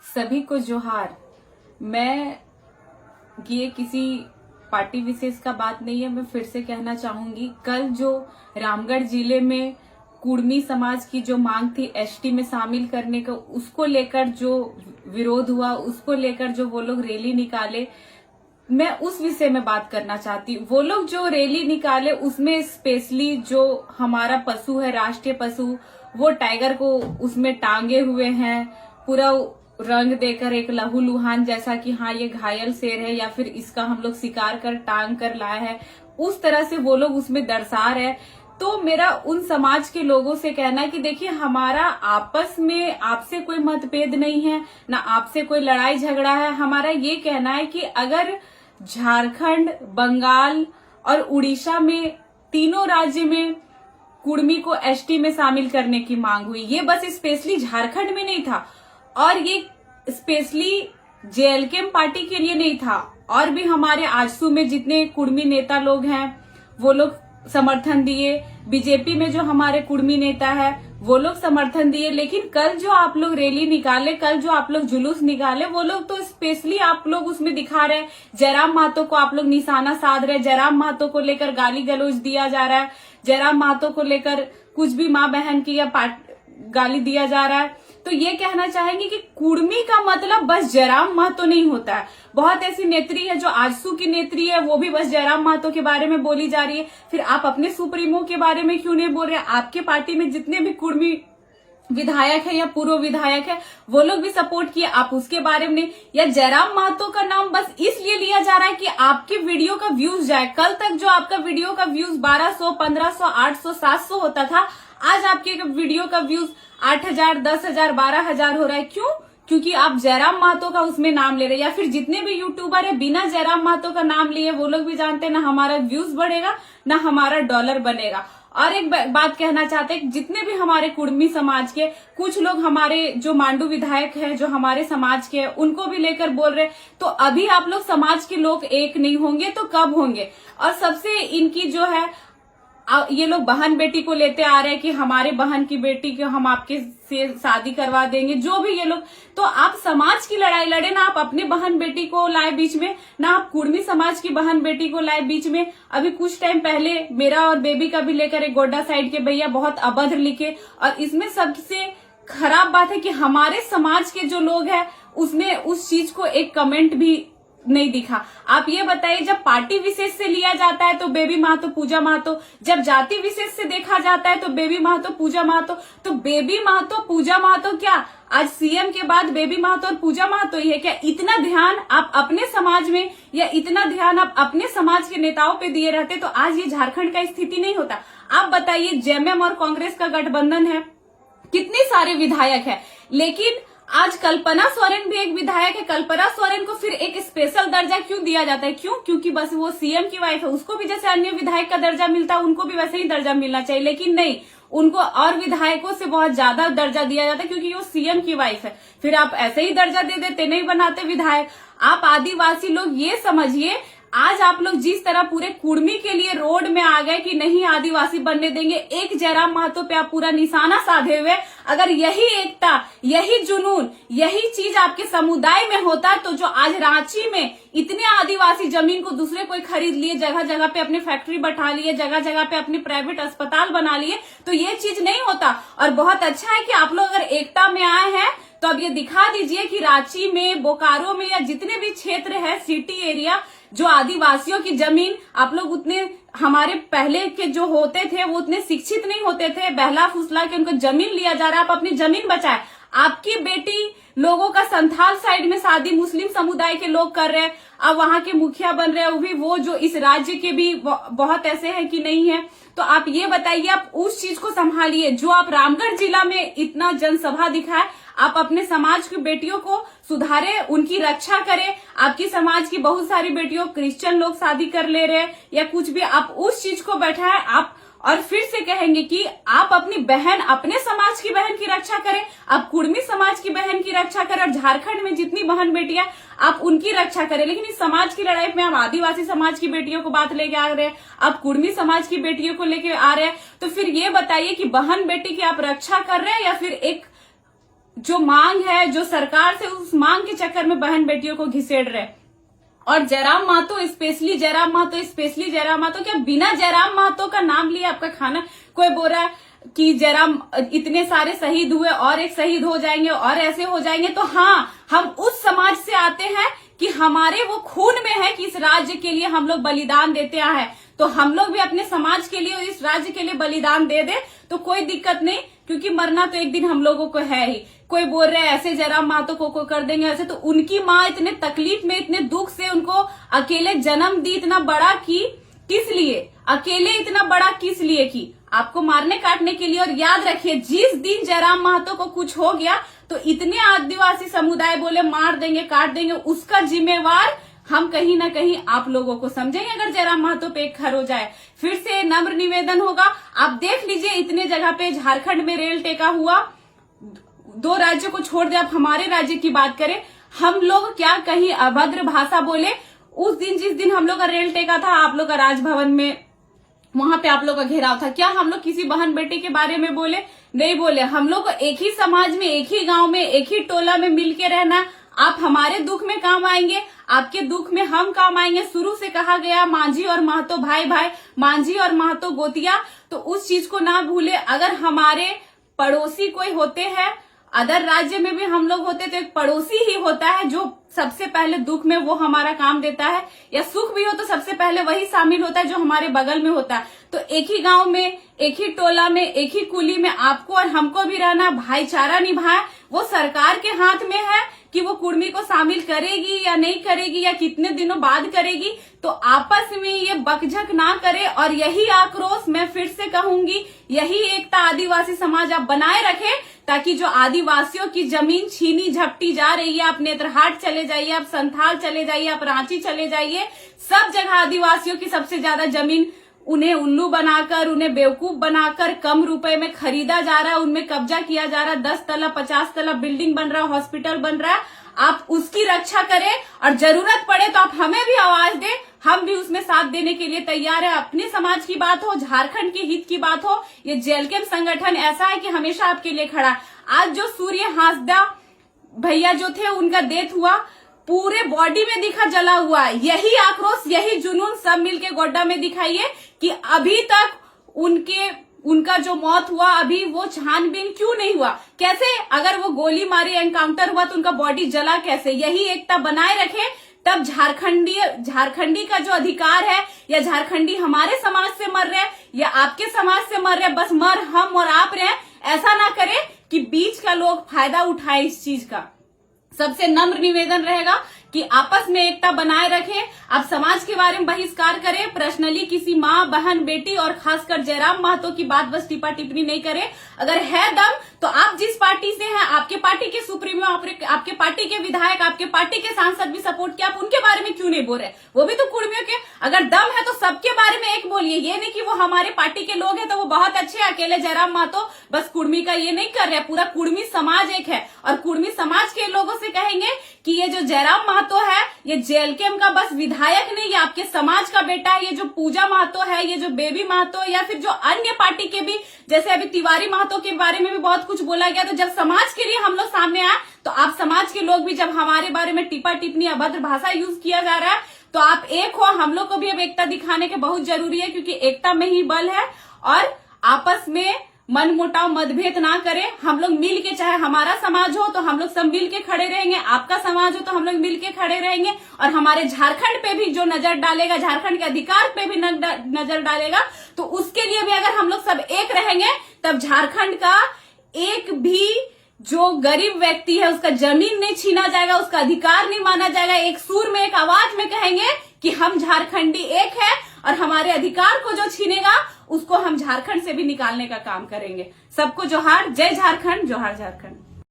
सभी को जोहार। मैं ये किसी पार्टी विशेष का बात नहीं है, मैं फिर से कहना चाहूंगी। कल जो रामगढ़ जिले में कुर्मी समाज की जो मांग थी एसटी में शामिल करने का, उसको लेकर जो विरोध हुआ, उसको लेकर जो वो लोग रैली निकाले, मैं उस विषय में बात करना चाहती हूँ। वो लोग जो रैली निकाले उसमें स्पेशली जो हमारा पशु है, राष्ट्रीय पशु, वो टाइगर को उसमें टांगे हुए हैं, पूरा रंग देकर एक लहूलुहान जैसा कि हाँ ये घायल शेर है या फिर इसका हम लोग शिकार कर टांग कर लाए हैं, उस तरह से वो लोग उसमें दर्शा रहे। तो मेरा उन समाज के लोगों से कहना है कि देखिए, हमारा आपस में आपसे कोई मतभेद नहीं है, ना आपसे कोई लड़ाई झगड़ा है। हमारा ये कहना है कि अगर झारखंड, बंगाल और उड़ीसा में तीनों राज्य में कुर्मी को एसटी में शामिल करने की मांग हुई, ये बस स्पेशली झारखंड में नहीं था और ये स्पेशली जेएलके पार्टी के लिए नहीं था, और भी हमारे आजसू में जितने कुर्मी नेता लोग हैं वो लोग समर्थन दिए, बीजेपी में जो हमारे कुर्मी नेता है वो लोग समर्थन दिए। लेकिन कल जो आप लोग रैली निकाले, कल जो आप लोग जुलूस निकाले, वो लोग तो स्पेशली आप लोग उसमें दिखा रहे, जयराम महतो को आप लोग निशाना साध रहे, जयराम महतो को लेकर गाली गलौज दिया जा रहा है, जयराम महतो को लेकर कुछ भी माँ बहन की या गाली दिया जा रहा है। तो ये कहना चाहेंगे कि कुर्मी का मतलब बस जयराम महतो नहीं होता है। बहुत ऐसी नेत्री है जो आजसू की नेत्री है, वो भी बस जयराम महतो के बारे में बोली जा रही है। फिर आप अपने सुप्रीमो के बारे में क्यों नहीं बोल रहे? आपके पार्टी में जितने भी कुर्मी विधायक है या पूर्व विधायक है वो लोग भी सपोर्ट किए, आप उसके बारे में नहीं। या जयराम महतो का नाम बस इसलिए लिया जा रहा है कि आपके वीडियो का व्यूज जाए। कल तक जो आपका वीडियो का व्यूज 1200, 1500, 800, 700 होता था, आज आपके वीडियो का व्यूज 8000, 10,000, 12,000 हो रहा है। क्यों? क्योंकि आप जयराम महतो का उसमें नाम ले रहे हैं। या फिर जितने भी यूट्यूबर है बिना जयराम महतो का नाम लिए, वो लोग भी जानते हैं ना हमारा व्यूज बढ़ेगा ना हमारा डॉलर बनेगा। और एक बात कहना चाहते हैं, जितने भी हमारे कुर्मी समाज के कुछ लोग, हमारे जो मांडू विधायक है जो हमारे समाज के, उनको भी लेकर बोल रहे, तो अभी आप लोग समाज के लोग एक नहीं होंगे तो कब होंगे? और सबसे इनकी जो है, ये लोग बहन बेटी को लेते आ रहे हैं कि हमारे बहन की बेटी को हम आपके से शादी करवा देंगे, जो भी ये लोग। तो आप समाज की लड़ाई लड़े ना, आप अपनी बहन बेटी को लाए बीच में, ना आप कुर्मी समाज की बहन बेटी को लाए बीच में। अभी कुछ टाइम पहले मेरा और बेबी का भी लेकर एक गोड्डा साइड के भैया बहुत अभद्र लिखे, और इसमें सबसे खराब बात है कि हमारे समाज के जो लोग हैं उसने उस चीज को एक कमेंट भी नहीं दिखा। आप ये बताइए, जब पार्टी विशेष से लिया जाता है तो बेबी महतो, पूजा महतो, जब जाति विशेष से देखा जाता है तो बेबी महतो, पूजा महतो, तो बेबी महतो, पूजा महतो क्या आज सीएम के बाद बेबी महतो और पूजा महतो ही है क्या? इतना ध्यान आप अपने समाज में या इतना ध्यान आप अपने समाज के नेताओं पे दिए रहते तो आज ये झारखंड का स्थिति नहीं होता। आप बताइए, जेएमएम और कांग्रेस का गठबंधन है, कितने सारे विधायक है, लेकिन आज कल्पना सोरेन भी एक विधायक है। कल्पना सोरेन को फिर एक स्पेशल दर्जा क्यों दिया जाता है? क्यों? क्योंकि बस वो सीएम की वाइफ है, उसको भी जैसे अन्य विधायक का दर्जा मिलता है उनको भी वैसे ही दर्जा मिलना चाहिए। लेकिन नहीं, उनको और विधायकों से बहुत ज्यादा दर्जा दिया जाता है क्योंकि वो सीएम की वाइफ है। फिर आप ऐसे ही दर्जा दे देते, नहीं बनाते विधायक। आप आदिवासी लोग ये समझिए, आज आप लोग जिस तरह पूरे कुर्मी के लिए रोड में आ गए कि नहीं आदिवासी बनने देंगे, एक जयराम महतो पे आप पूरा निशाना साधे हुए, अगर यही एकता, यही जुनून, यही चीज आपके समुदाय में होता तो जो आज रांची में इतने आदिवासी जमीन को दूसरे कोई खरीद लिए, जगह जगह पे अपने फैक्ट्री बैठा लिए, जगह जगह पे अपने प्राइवेट अस्पताल बना लिए, तो ये चीज नहीं होता। और बहुत अच्छा है कि आप लोग अगर एकता में आए हैं तो अब ये दिखा दीजिए कि रांची में, बोकारो में या जितने भी क्षेत्र है, सिटी एरिया, जो आदिवासियों की जमीन, आप लोग उतने, हमारे पहले के जो होते थे वो उतने शिक्षित नहीं होते थे, बहला फुसला के उनको जमीन लिया जा रहा है। आप अपनी जमीन बचाए। आपकी बेटी लोगों का संथाल साइड में शादी मुस्लिम समुदाय के लोग कर रहे हैं, अब वहां के मुखिया बन रहे हैं, वो भी वो जो इस राज्य के भी बहुत ऐसे हैं कि नहीं है। तो आप ये बताइए, आप उस चीज को संभालिए जो आप रामगढ़ जिला में इतना जनसभा दिखाए। आप अपने समाज की बेटियों को सुधारे, उनकी रक्षा करें। आपकी समाज की बहुत सारी बेटियों, क्रिश्चियन लोग शादी कर ले रहे हैं या कुछ भी, आप उस चीज को बैठाए। आप और फिर से कहेंगे कि आप अपनी बहन, अपने समाज की बहन की रक्षा करें, आप कुर्मी समाज की बहन की रक्षा करें, और झारखंड में जितनी बहन बेटियां आप उनकी रक्षा करें। लेकिन इस समाज की लड़ाई में आप आदिवासी समाज की बेटियों को बात लेके आ रहे हैं, आप कुर्मी समाज की बेटियों को लेके आ रहे हैं। तो फिर ये बताइए कि बहन बेटी की आप रक्षा कर रहे हैं या फिर एक जो मांग है, जो सरकार से, उस मांग के चक्कर में बहन बेटियों को घिसेड़ रहे। और जयराम महतो स्पेशली, जयराम महतो, क्या बिना जयराम महतो का नाम लिए आपका खाना? कोई बोल रहा है कि जयराम इतने सारे शहीद हुए और एक शहीद हो जाएंगे और ऐसे हो जाएंगे। तो हाँ, हम उस समाज से आते हैं कि हमारे वो खून में है कि इस राज्य के लिए हम लोग बलिदान देते हैं। तो हम लोग भी अपने समाज के लिए और इस राज्य के लिए बलिदान दे दे तो कोई दिक्कत नहीं, क्योंकि मरना तो एक दिन हम लोगों को है ही। कोई बोल रहे हैं ऐसे जयराम महतो को कर देंगे ऐसे, तो उनकी माँ इतने तकलीफ में, इतने दुख से उनको अकेले जन्म दी, इतना बड़ा की किस लिए? अकेले इतना बड़ा किस लिए की? आपको मारने काटने के लिए। और याद रखिए, जिस दिन जयराम महतो को कुछ हो गया तो इतने आदिवासी समुदाय बोले मार देंगे, काट देंगे, उसका जिम्मेवार हम कहीं ना कहीं आप लोगों को समझेंगे अगर जयराम महतो पे एक खर हो जाए। फिर से नम्र निवेदन होगा, आप देख लीजिए इतने जगह पे झारखंड में रेल टेका हुआ, 2 राज्यों को छोड़ दे, आप हमारे राज्य की बात करें, हम लोग क्या कहीं अभद्र भाषा बोले? उस दिन, जिस दिन हम लोग का रेल टेका था, आप लोग का राजभवन में, वहां पे आप लोग का घेराव था, क्या हम लोग किसी बहन बेटी के बारे में बोले? नहीं बोले। हम लोग को एक ही समाज में, एक ही गांव में, एक ही टोला में मिलके रहना। आप हमारे दुख में काम आएंगे, आपके दुख में हम काम आएंगे। शुरू से कहा गया मांझी और महतो भाई भाई, मांझी और महतो गोतिया, तो उस चीज को ना भूले। अगर हमारे पड़ोसी कोई होते हैं, अदर राज्य में भी हम लोग होते तो एक पड़ोसी ही होता है जो सबसे पहले दुख में वो हमारा काम देता है, या सुख भी हो तो सबसे पहले वही शामिल होता है जो हमारे बगल में होता है। तो एक ही गांव में, एक ही टोला में, एक ही कुली में आपको और हमको भी रहना, भाईचारा निभाए। वो सरकार के हाथ में है कि वो कुर्मी को शामिल करेगी या नहीं करेगी, या कितने दिनों बाद करेगी। तो आपस में ये बकझक ना करे, और यही आक्रोश मैं फिर से कहूंगी, यही एकता आदिवासी समाज आप बनाए रखे, ताकि जो आदिवासियों की जमीन छीनी झपटी जा रही है, आप नेत्रहाट चले जाइए, आप संथाल चले जाइए, आप रांची चले जाइए, सब जगह आदिवासियों की सबसे ज्यादा जमीन उन्हें उल्लू बनाकर, उन्हें बेवकूफ बनाकर कम रुपए में खरीदा जा रहा है, उनमें कब्जा किया जा रहा है। 10 तला 50 तला बिल्डिंग बन रहा है, हॉस्पिटल बन रहा है। आप उसकी रक्षा करें, और जरूरत पड़े तो आप हमें भी आवाज दें, हम भी उसमें साथ देने के लिए तैयार है। अपने समाज की बात हो, झारखंड के हित की बात हो, ये जेएलके संगठन ऐसा है कि हमेशा आपके लिए खड़ा। आज जो सूर्य हांसदा भैया जो थे, उनका डेथ हुआ, पूरे बॉडी में दिखा जला हुआ। यही आक्रोश, यही जुनून सब मिलके गोड्डा में दिखाइए कि अभी तक उनका जो मौत हुआ, अभी वो छानबीन क्यों नहीं हुआ? कैसे? अगर वो गोली मारी, एनकाउंटर हुआ तो उनका बॉडी जला कैसे? यही एकता बनाए रखे, तब झारखंडी का जो अधिकार है, या झारखंडी हमारे समाज से मर रहे या आपके समाज से मर रहे, बस मर हम और आप रहे, ऐसा ना करे कि बीच का लोग फायदा उठाए इस चीज का। सबसे नम्र निवेदन रहेगा कि आपस में एकता बनाए रखें। आप समाज के बारे में बहिष्कार करें, पर्सनली किसी माँ, बहन, बेटी और खासकर जयराम महतो की बात बस टिप्पा टिप्पणी नहीं करें। अगर है दम तो आप जिस पार्टी से हैं, आपके पार्टी के सुप्रीमो, आपके पार्टी के विधायक, आपके पार्टी के सांसद भी सपोर्ट किया, आप उनके बारे में क्यों नहीं बोल रहे? वो भी तो कुर्मियों के। अगर दम है तो सबके बारे में एक बोलिए। ये नहीं कि वो हमारे पार्टी के लोग हैं तो वो बहुत अच्छे, अकेले जयराम महतो बस कुर्मी का ये नहीं कर रहे, पूरा कुर्मी समाज एक है। और कुर्मी समाज के लोगों से कहेंगे कि ये जो जयराम महतो है, ये जेएलके का बस विधायक नहीं, ये आपके समाज का बेटा है। ये जो पूजा महतो है, ये जो बेबी महतो, या फिर जो अन्य पार्टी के भी, जैसे अभी तिवारी महतो के बारे में भी बहुत कुछ बोला गया, तो जब समाज के लिए हम लोग सामने आए तो आप समाज के लोग भी, जब हमारे बारे में टिप्पा टिप्पणी, अभद्र भाषा यूज किया जा रहा है, तो आप एक हो। हम लोग को भी अब एकता दिखाने के बहुत जरूरी है, क्योंकि एकता में ही बल है। और आपस में मन मुटाव, मतभेद ना करें। हम लोग मिल के, चाहे हमारा समाज हो तो हम लोग सब मिल के खड़े रहेंगे, आपका समाज हो तो हम लोग मिल के खड़े रहेंगे। और हमारे झारखंड पे भी जो नजर डालेगा, झारखंड के अधिकार पे भी नजर डालेगा, तो उसके लिए भी अगर हम लोग सब एक रहेंगे, तब झारखंड का एक भी जो गरीब व्यक्ति है उसका जमीन नहीं छीना जाएगा, उसका अधिकार नहीं माना जाएगा। एक सुर में, एक आवाज में कहेंगे कि हम झारखंडी एक है, और हमारे अधिकार को जो छीनेगा उसको हम झारखंड से भी निकालने का काम करेंगे। सबको जोहार, जय झारखंड, जोहार झारखंड।